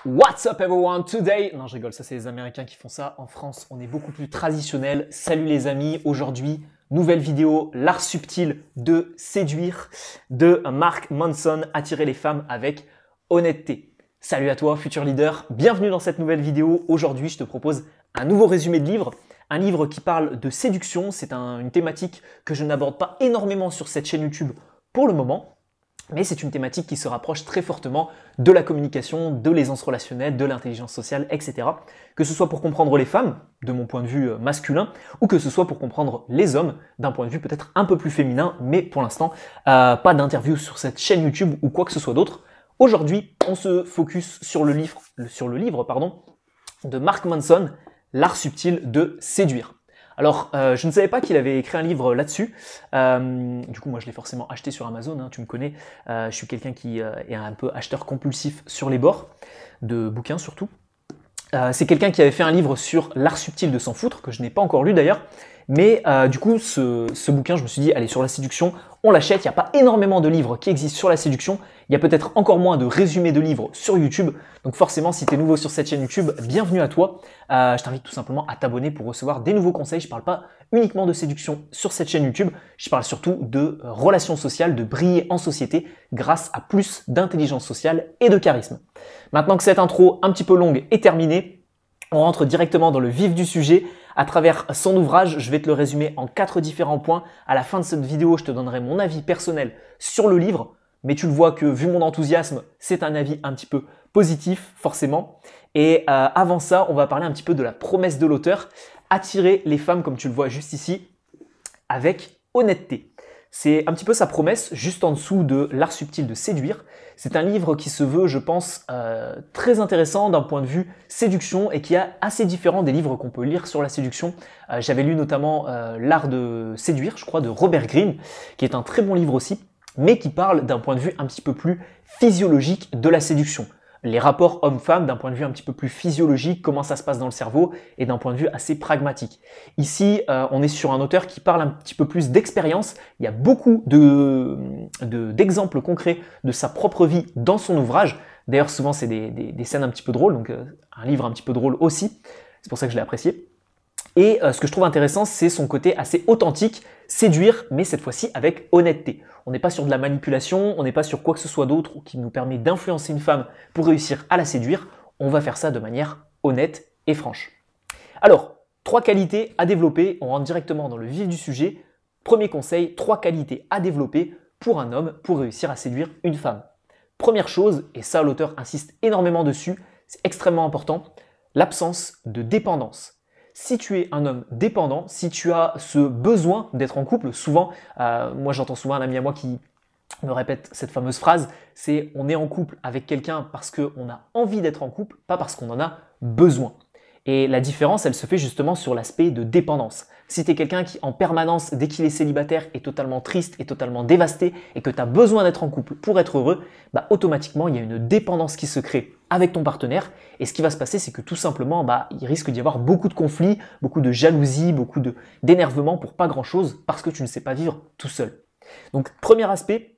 What's up everyone today? Non, je rigole, ça c'est les Américains qui font ça. En France, on est beaucoup plus traditionnel. Salut les amis, aujourd'hui, nouvelle vidéo, l'art subtil de séduire de Mark Manson, attirer les femmes avec honnêteté. Salut à toi, futur leader, bienvenue dans cette nouvelle vidéo. Aujourd'hui, je te propose un nouveau résumé de livre. Un livre qui parle de séduction, c'est une thématique que je n'aborde pas énormément sur cette chaîne YouTube pour le moment. Mais c'est une thématique qui se rapproche très fortement de la communication, de l'aisance relationnelle, de l'intelligence sociale, etc. Que ce soit pour comprendre les femmes, de mon point de vue masculin, ou que ce soit pour comprendre les hommes, d'un point de vue peut-être un peu plus féminin, mais pour l'instant, pas d'interview sur cette chaîne YouTube ou quoi que ce soit d'autre. Aujourd'hui, on se focus sur le livre de Mark Manson, L'art subtil de séduire. Alors, je ne savais pas qu'il avait écrit un livre là-dessus. Du coup, moi, je l'ai forcément acheté sur Amazon. Hein, tu me connais. Je suis quelqu'un qui est un peu acheteur compulsif sur les bords, de bouquins surtout. C'est quelqu'un qui avait fait un livre sur l'art subtil de s'en foutre, que je n'ai pas encore lu d'ailleurs. Mais du coup, ce bouquin, je me suis dit, allez, sur la séduction, on l'achète. Il n'y a pas énormément de livres qui existent sur la séduction. Il y a peut-être encore moins de résumés de livres sur YouTube. Donc forcément, si tu es nouveau sur cette chaîne YouTube, bienvenue à toi. Je t'invite tout simplement à t'abonner pour recevoir des nouveaux conseils. Je ne parle pas uniquement de séduction sur cette chaîne YouTube. Je parle surtout de relations sociales, de briller en société grâce à plus d'intelligence sociale et de charisme. Maintenant que cette intro un petit peu longue est terminée, on rentre directement dans le vif du sujet. À travers son ouvrage, je vais te le résumer en 4 différents points. À la fin de cette vidéo, je te donnerai mon avis personnel sur le livre. Mais tu le vois que, vu mon enthousiasme, c'est un avis un petit peu positif, forcément. Et avant ça, on va parler un petit peu de la promesse de l'auteur. Attirer les femmes, comme tu le vois juste ici, avec honnêteté. C'est un petit peu sa promesse, juste en dessous de L'art subtil de séduire. C'est un livre qui se veut, je pense, très intéressant d'un point de vue séduction et qui est assez différent des livres qu'on peut lire sur la séduction. J'avais lu notamment L'art de séduire, je crois, de Robert Greene, qui est un très bon livre aussi, mais qui parle d'un point de vue un petit peu plus physiologique de la séduction. Les rapports hommes-femmes d'un point de vue un petit peu plus physiologique, comment ça se passe dans le cerveau, et d'un point de vue assez pragmatique. Ici, on est sur un auteur qui parle un petit peu plus d'expérience. Il y a beaucoup d'exemples concrets de sa propre vie dans son ouvrage. D'ailleurs, souvent, c'est des scènes un petit peu drôles, donc un livre un petit peu drôle aussi. C'est pour ça que je l'ai apprécié. Et ce que je trouve intéressant, c'est son côté assez authentique, séduire, mais cette fois-ci avec honnêteté. On n'est pas sur de la manipulation, on n'est pas sur quoi que ce soit d'autre qui nous permet d'influencer une femme pour réussir à la séduire. On va faire ça de manière honnête et franche. Alors, 3 qualités à développer. On rentre directement dans le vif du sujet. Premier conseil, 3 qualités à développer pour un homme pour réussir à séduire une femme. Première chose, et ça l'auteur insiste énormément dessus, c'est extrêmement important, l'absence de dépendance. Si tu es un homme dépendant, si tu as ce besoin d'être en couple, souvent, moi j'entends souvent un ami à moi qui me répète cette fameuse phrase, c'est on est en couple avec quelqu'un parce qu'on a envie d'être en couple, pas parce qu'on en a besoin. Et la différence, elle se fait justement sur l'aspect de dépendance. Si tu es quelqu'un qui, en permanence, dès qu'il est célibataire, est totalement triste, est totalement dévasté et que tu as besoin d'être en couple pour être heureux, bah, automatiquement, il y a une dépendance qui se crée avec ton partenaire. Et ce qui va se passer, c'est que tout simplement, il risque d'y avoir beaucoup de conflits, beaucoup de jalousie, beaucoup d'énervement pour pas grand-chose parce que tu ne sais pas vivre tout seul. Donc, premier aspect,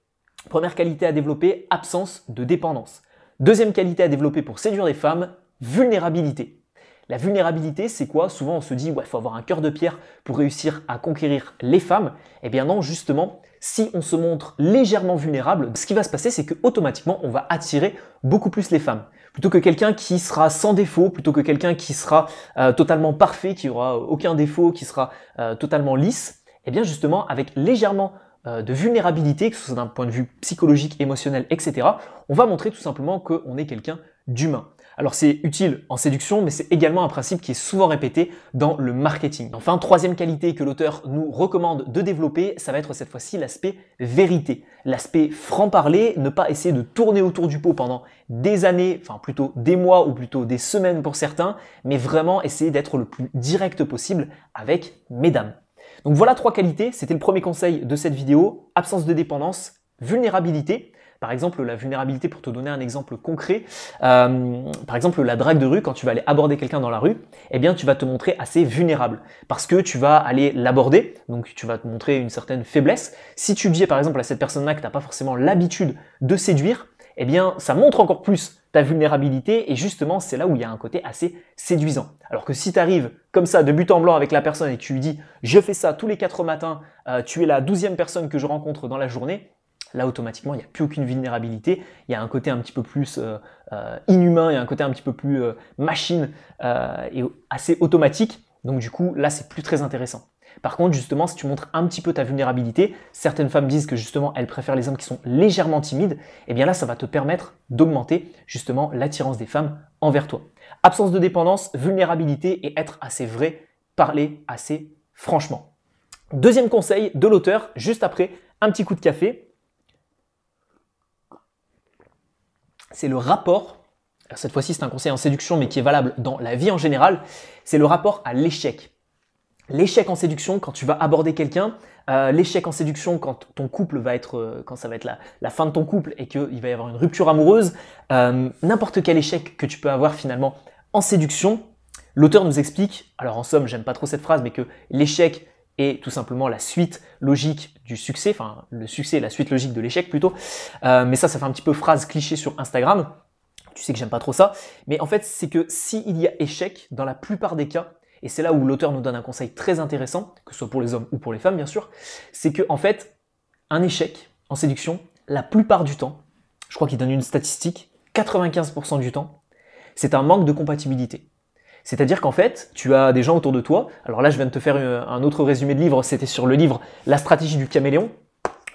première qualité à développer, absence de dépendance. Deuxième qualité à développer pour séduire les femmes, vulnérabilité. La vulnérabilité, c'est quoi? Souvent, on se dit, ouais, il faut avoir un cœur de pierre pour réussir à conquérir les femmes. Eh bien non, justement, si on se montre légèrement vulnérable, ce qui va se passer, c'est qu'automatiquement, on va attirer beaucoup plus les femmes. Plutôt que quelqu'un qui sera sans défaut, plutôt que quelqu'un qui sera totalement parfait, qui aura aucun défaut, qui sera totalement lisse, eh bien justement, avec légèrement de vulnérabilité, que ce soit d'un point de vue psychologique, émotionnel, etc., on va montrer tout simplement qu'on est quelqu'un d'humain. Alors c'est utile en séduction, mais c'est également un principe qui est souvent répété dans le marketing. Enfin, troisième qualité que l'auteur nous recommande de développer, ça va être cette fois-ci l'aspect vérité, l'aspect franc-parler, ne pas essayer de tourner autour du pot pendant des années, enfin plutôt des mois ou plutôt des semaines pour certains, mais vraiment essayer d'être le plus direct possible avec mesdames. Donc voilà 3 qualités, c'était le premier conseil de cette vidéo, absence de dépendance, vulnérabilité. Par exemple, la vulnérabilité, pour te donner un exemple concret, par exemple la drague de rue, quand tu vas aller aborder quelqu'un dans la rue, eh bien tu vas te montrer assez vulnérable parce que tu vas aller l'aborder, donc tu vas te montrer une certaine faiblesse. Si tu dis par exemple à cette personne-là que tu n'as pas forcément l'habitude de séduire, eh bien ça montre encore plus ta vulnérabilité et justement c'est là où il y a un côté assez séduisant. Alors que si tu arrives comme ça de but en blanc avec la personne et que tu lui dis je fais ça tous les 4 matins, tu es la 12e personne que je rencontre dans la journée, là automatiquement il n'y a plus aucune vulnérabilité, il y a un côté un petit peu plus inhumain, il y a un côté un petit peu plus machine et assez automatique, donc du coup là c'est plus très intéressant. Par contre, justement, si tu montres un petit peu ta vulnérabilité, certaines femmes disent que justement, elles préfèrent les hommes qui sont légèrement timides, et bien là, ça va te permettre d'augmenter justement l'attirance des femmes envers toi. Absence de dépendance, vulnérabilité et être assez vrai, parler assez franchement. Deuxième conseil de l'auteur, juste après un petit coup de café, c'est le rapport, alors cette fois-ci c'est un conseil en séduction mais qui est valable dans la vie en général, c'est le rapport à l'échec. L'échec en séduction quand tu vas aborder quelqu'un, l'échec en séduction quand ton couple va être, quand ça va être la fin de ton couple et qu'il va y avoir une rupture amoureuse, n'importe quel échec que tu peux avoir finalement en séduction, l'auteur nous explique, alors en somme j'aime pas trop cette phrase, mais que l'échec est tout simplement la suite logique du succès, enfin le succès est la suite logique de l'échec plutôt, mais ça fait un petit peu phrase cliché sur Instagram, tu sais que j'aime pas trop ça, mais en fait c'est que s'il y a échec, dans la plupart des cas, et c'est là où l'auteur nous donne un conseil très intéressant, que ce soit pour les hommes ou pour les femmes bien sûr, c'est que en fait, un échec en séduction, la plupart du temps, je crois qu'il donne une statistique, 95% du temps, c'est un manque de compatibilité. C'est-à-dire qu'en fait, tu as des gens autour de toi, alors là je viens de te faire un autre résumé de livre, c'était sur le livre La stratégie du caméléon,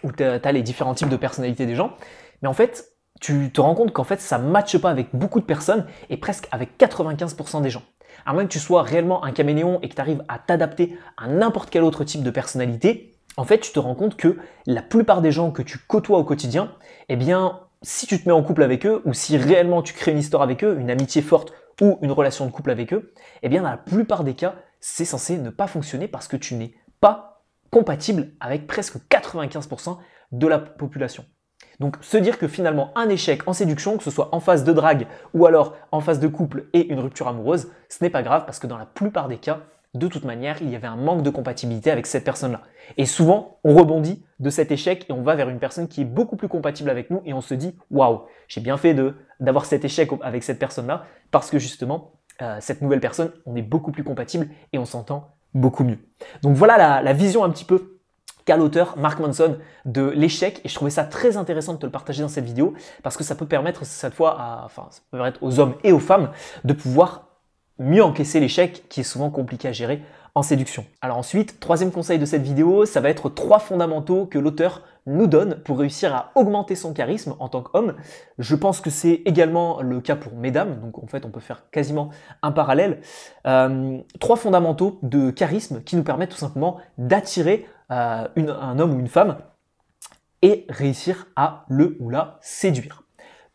où tu as les différents types de personnalités des gens, mais en fait, tu te rends compte qu'en fait ça ne matche pas avec beaucoup de personnes et presque avec 95% des gens. À moins que tu sois réellement un caméléon et que tu arrives à t'adapter à n'importe quel autre type de personnalité, en fait, tu te rends compte que la plupart des gens que tu côtoies au quotidien, eh bien, si tu te mets en couple avec eux ou si réellement tu crées une histoire avec eux, une amitié forte ou une relation de couple avec eux, eh bien, dans la plupart des cas, c'est censé ne pas fonctionner parce que tu n'es pas compatible avec presque 95% de la population. Donc se dire que finalement un échec en séduction, que ce soit en phase de drague ou alors en phase de couple et une rupture amoureuse, ce n'est pas grave parce que dans la plupart des cas, de toute manière, il y avait un manque de compatibilité avec cette personne-là. Et souvent, on rebondit de cet échec et on va vers une personne qui est beaucoup plus compatible avec nous et on se dit « Waouh, j'ai bien fait d'avoir cet échec avec cette personne-là parce que justement, cette nouvelle personne, on est beaucoup plus compatible et on s'entend beaucoup mieux. » Donc voilà la vision un petit peu qu'a l'auteur Mark Manson de l'échec et je trouvais ça très intéressant de te le partager dans cette vidéo parce que ça peut permettre cette fois, ça peut permettre aux hommes et aux femmes de pouvoir mieux encaisser l'échec qui est souvent compliqué à gérer en séduction. Alors ensuite, troisième conseil de cette vidéo, ça va être 3 fondamentaux que l'auteur nous donne pour réussir à augmenter son charisme en tant qu'homme. Je pense que c'est également le cas pour mesdames, donc en fait on peut faire quasiment un parallèle. 3 fondamentaux de charisme qui nous permettent tout simplement d'attirer un homme ou une femme et réussir à le ou la séduire.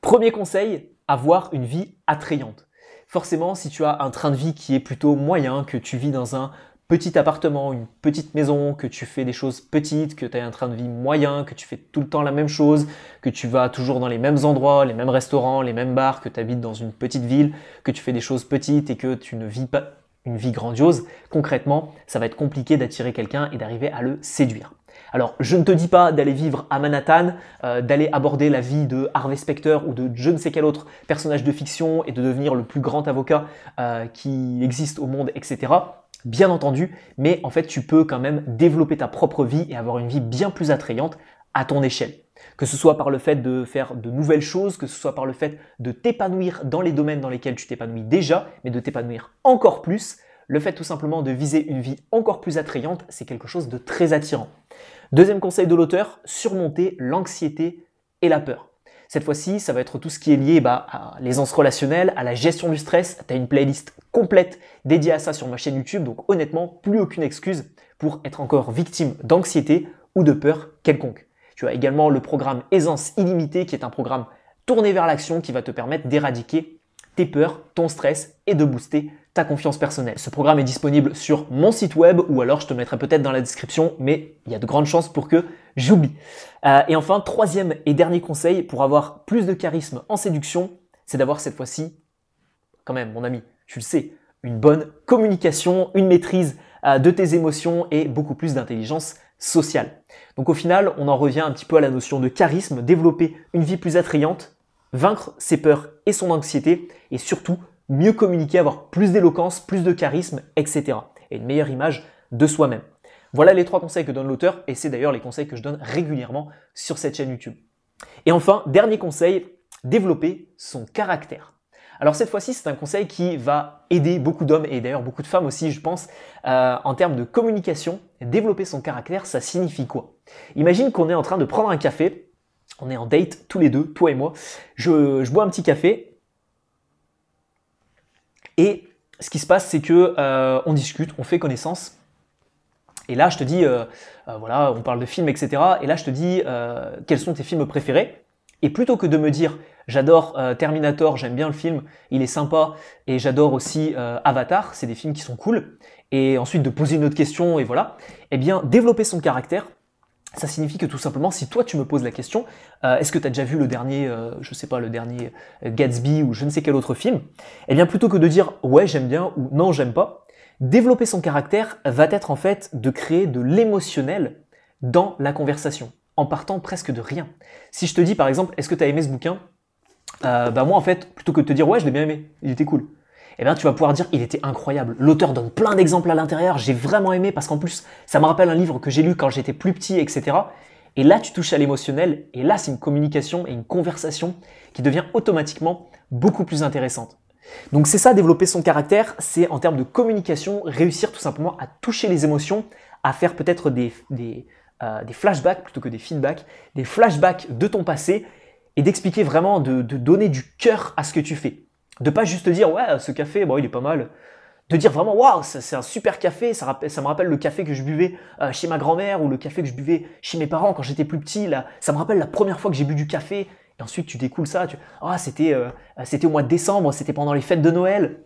Premier conseil, avoir une vie attrayante. Forcément, si tu as un train de vie qui est plutôt moyen, que tu vis dans un petit appartement, une petite maison, que tu fais des choses petites, que tu as un train de vie moyen, que tu fais tout le temps la même chose, que tu vas toujours dans les mêmes endroits, les mêmes restaurants, les mêmes bars, que tu habites dans une petite ville, que tu fais des choses petites et que tu ne vis pas une vie grandiose, concrètement, ça va être compliqué d'attirer quelqu'un et d'arriver à le séduire. Alors, je ne te dis pas d'aller vivre à Manhattan, d'aller aborder la vie de Harvey Specter ou de je ne sais quel autre personnage de fiction et de devenir le plus grand avocat qui existe au monde, etc. Bien entendu, mais en fait, tu peux quand même développer ta propre vie et avoir une vie bien plus attrayante à ton échelle. Que ce soit par le fait de faire de nouvelles choses, que ce soit par le fait de t'épanouir dans les domaines dans lesquels tu t'épanouis déjà, mais de t'épanouir encore plus. Le fait tout simplement de viser une vie encore plus attrayante, c'est quelque chose de très attirant. Deuxième conseil de l'auteur, surmonter l'anxiété et la peur. Cette fois-ci, ça va être tout ce qui est lié à l'aisance relationnelle, à la gestion du stress. Tu as une playlist complète dédiée à ça sur ma chaîne YouTube, donc honnêtement, plus aucune excuse pour être encore victime d'anxiété ou de peur quelconque. Tu as également le programme Aisance illimitée qui est un programme tourné vers l'action qui va te permettre d'éradiquer tes peurs, ton stress et de booster ta confiance personnelle. Ce programme est disponible sur mon site web ou alors je te mettrai peut-être dans la description, mais il y a de grandes chances pour que j'oublie. Et enfin, troisième et dernier conseil pour avoir plus de charisme en séduction, c'est d'avoir cette fois-ci, quand même mon ami, tu le sais, une bonne communication, une maîtrise de tes émotions et beaucoup plus d'intelligence sociale. Donc au final, on en revient un petit peu à la notion de charisme, développer une vie plus attrayante vaincre ses peurs et son anxiété et surtout mieux communiquer, avoir plus d'éloquence, plus de charisme, etc. Et une meilleure image de soi-même. Voilà les 3 conseils que donne l'auteur et c'est d'ailleurs les conseils que je donne régulièrement sur cette chaîne YouTube. Et enfin, dernier conseil, développer son caractère. Alors cette fois-ci, c'est un conseil qui va aider beaucoup d'hommes et d'ailleurs beaucoup de femmes aussi, je pense, en termes de communication. Développer son caractère, ça signifie quoi? Imagine qu'on est en train de prendre un café, on est en date tous les deux, toi et moi, je bois un petit café et ce qui se passe, c'est que on discute, on fait connaissance. Et là, je te dis, voilà, on parle de films, etc. Et là, je te dis, quels sont tes films préférés? Et plutôt que de me dire, j'adore Terminator, j'aime bien le film, il est sympa, et j'adore aussi Avatar, c'est des films qui sont cool, et ensuite de poser une autre question, et voilà, eh bien, développer son caractère, ça signifie que tout simplement, si toi tu me poses la question, est-ce que tu as déjà vu le dernier, je sais pas, le dernier Gatsby ou je ne sais quel autre film, eh bien, plutôt que de dire, ouais, j'aime bien, ou non, j'aime pas, développer son caractère va être en fait de créer de l'émotionnel dans la conversation, en partant presque de rien. Si je te dis par exemple, est-ce que tu as aimé ce bouquin? Moi en fait, plutôt que de te dire ouais je l'ai bien aimé, il était cool, eh bien tu vas pouvoir dire il était incroyable. L'auteur donne plein d'exemples à l'intérieur, j'ai vraiment aimé parce qu'en plus ça me rappelle un livre que j'ai lu quand j'étais plus petit, etc. Et là tu touches à l'émotionnel et là c'est une communication et une conversation qui devient automatiquement beaucoup plus intéressante. Donc c'est ça, développer son caractère, c'est en termes de communication, réussir tout simplement à toucher les émotions, à faire peut-être des flashbacks plutôt que des feedbacks, des flashbacks de ton passé et d'expliquer vraiment, de donner du cœur à ce que tu fais. De pas juste dire ouais ce café, bon il est pas mal. De dire vraiment waouh c'est un super café, ça me rappelle le café que je buvais chez ma grand-mère ou le café que je buvais chez mes parents quand j'étais plus petit. Là, ça me rappelle la première fois que j'ai bu du café. Et ensuite tu découles ça, c'était au mois de décembre, c'était pendant les fêtes de Noël.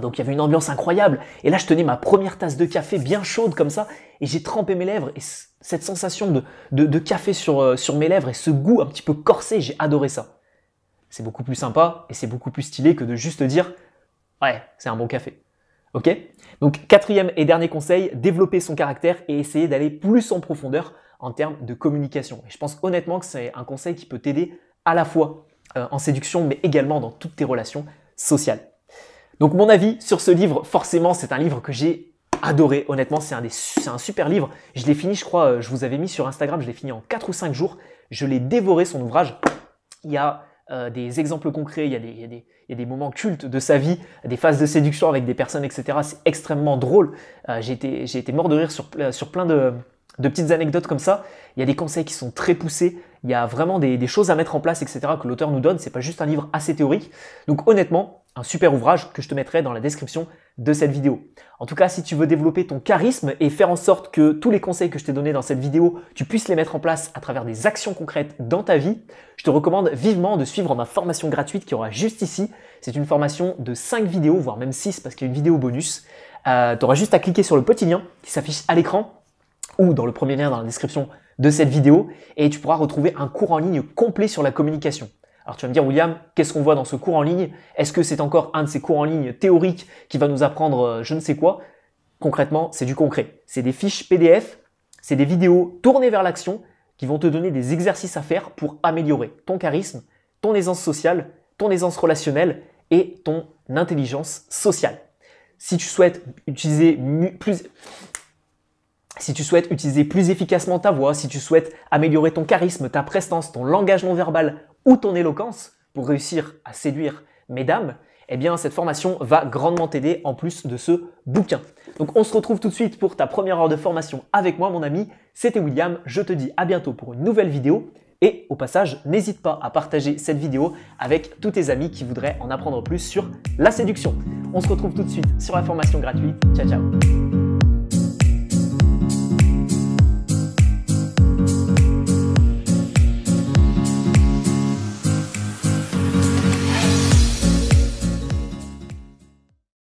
Donc il y avait une ambiance incroyable. Et là je tenais ma première tasse de café bien chaude comme ça et j'ai trempé mes lèvres. Et cette sensation de café sur mes lèvres et ce goût un petit peu corsé, j'ai adoré ça. C'est beaucoup plus sympa et c'est beaucoup plus stylé que de juste dire « ouais, c'est un bon café ». Ok? Donc 4e et dernier conseil, développer son caractère et essayer d'aller plus en profondeur en termes de communication. Et je pense honnêtement que c'est un conseil qui peut t'aider à la fois en séduction mais également dans toutes tes relations sociales. Donc mon avis sur ce livre, forcément c'est un livre que j'ai adoré, honnêtement c'est un super livre. Je l'ai fini, je crois, je vous avais mis sur Instagram, je l'ai fini en 4 ou 5 jours. Je l'ai dévoré son ouvrage. Il y a des exemples concrets, il y a des moments cultes de sa vie, des phases de séduction avec des personnes, etc. C'est extrêmement drôle. J'ai été mort de rire sur plein de petites anecdotes comme ça. Il y a des conseils qui sont très poussés. Il y a vraiment des choses à mettre en place, etc. que l'auteur nous donne. C'est pas juste un livre assez théorique. Donc honnêtement, un super ouvrage que je te mettrai dans la description de cette vidéo. En tout cas, si tu veux développer ton charisme et faire en sorte que tous les conseils que je t'ai donnés dans cette vidéo, tu puisses les mettre en place à travers des actions concrètes dans ta vie, je te recommande vivement de suivre ma formation gratuite qui aura juste ici. C'est une formation de 5 vidéos, voire même 6 parce qu'il y a une vidéo bonus. Tu auras juste à cliquer sur le petit lien qui s'affiche à l'écran ou dans le premier lien dans la description de cette vidéo et tu pourras retrouver un cours en ligne complet sur la communication. Alors tu vas me dire William, qu'est-ce qu'on voit dans ce cours en ligne? Est-ce que c'est encore un de ces cours en ligne théoriques qui va nous apprendre je ne sais quoi? Concrètement, c'est du concret. C'est des fiches PDF, c'est des vidéos tournées vers l'action qui vont te donner des exercices à faire pour améliorer ton charisme, ton aisance sociale, ton aisance relationnelle et ton intelligence sociale. Si tu souhaites utiliser plus efficacement ta voix, si tu souhaites améliorer ton charisme, ta prestance, ton langage non verbal ou ton éloquence pour réussir à séduire mesdames, eh bien cette formation va grandement t'aider en plus de ce bouquin. Donc on se retrouve tout de suite pour ta première heure de formation avec moi mon ami, c'était William, je te dis à bientôt pour une nouvelle vidéo et au passage n'hésite pas à partager cette vidéo avec tous tes amis qui voudraient en apprendre plus sur la séduction. On se retrouve tout de suite sur la formation gratuite, ciao ciao.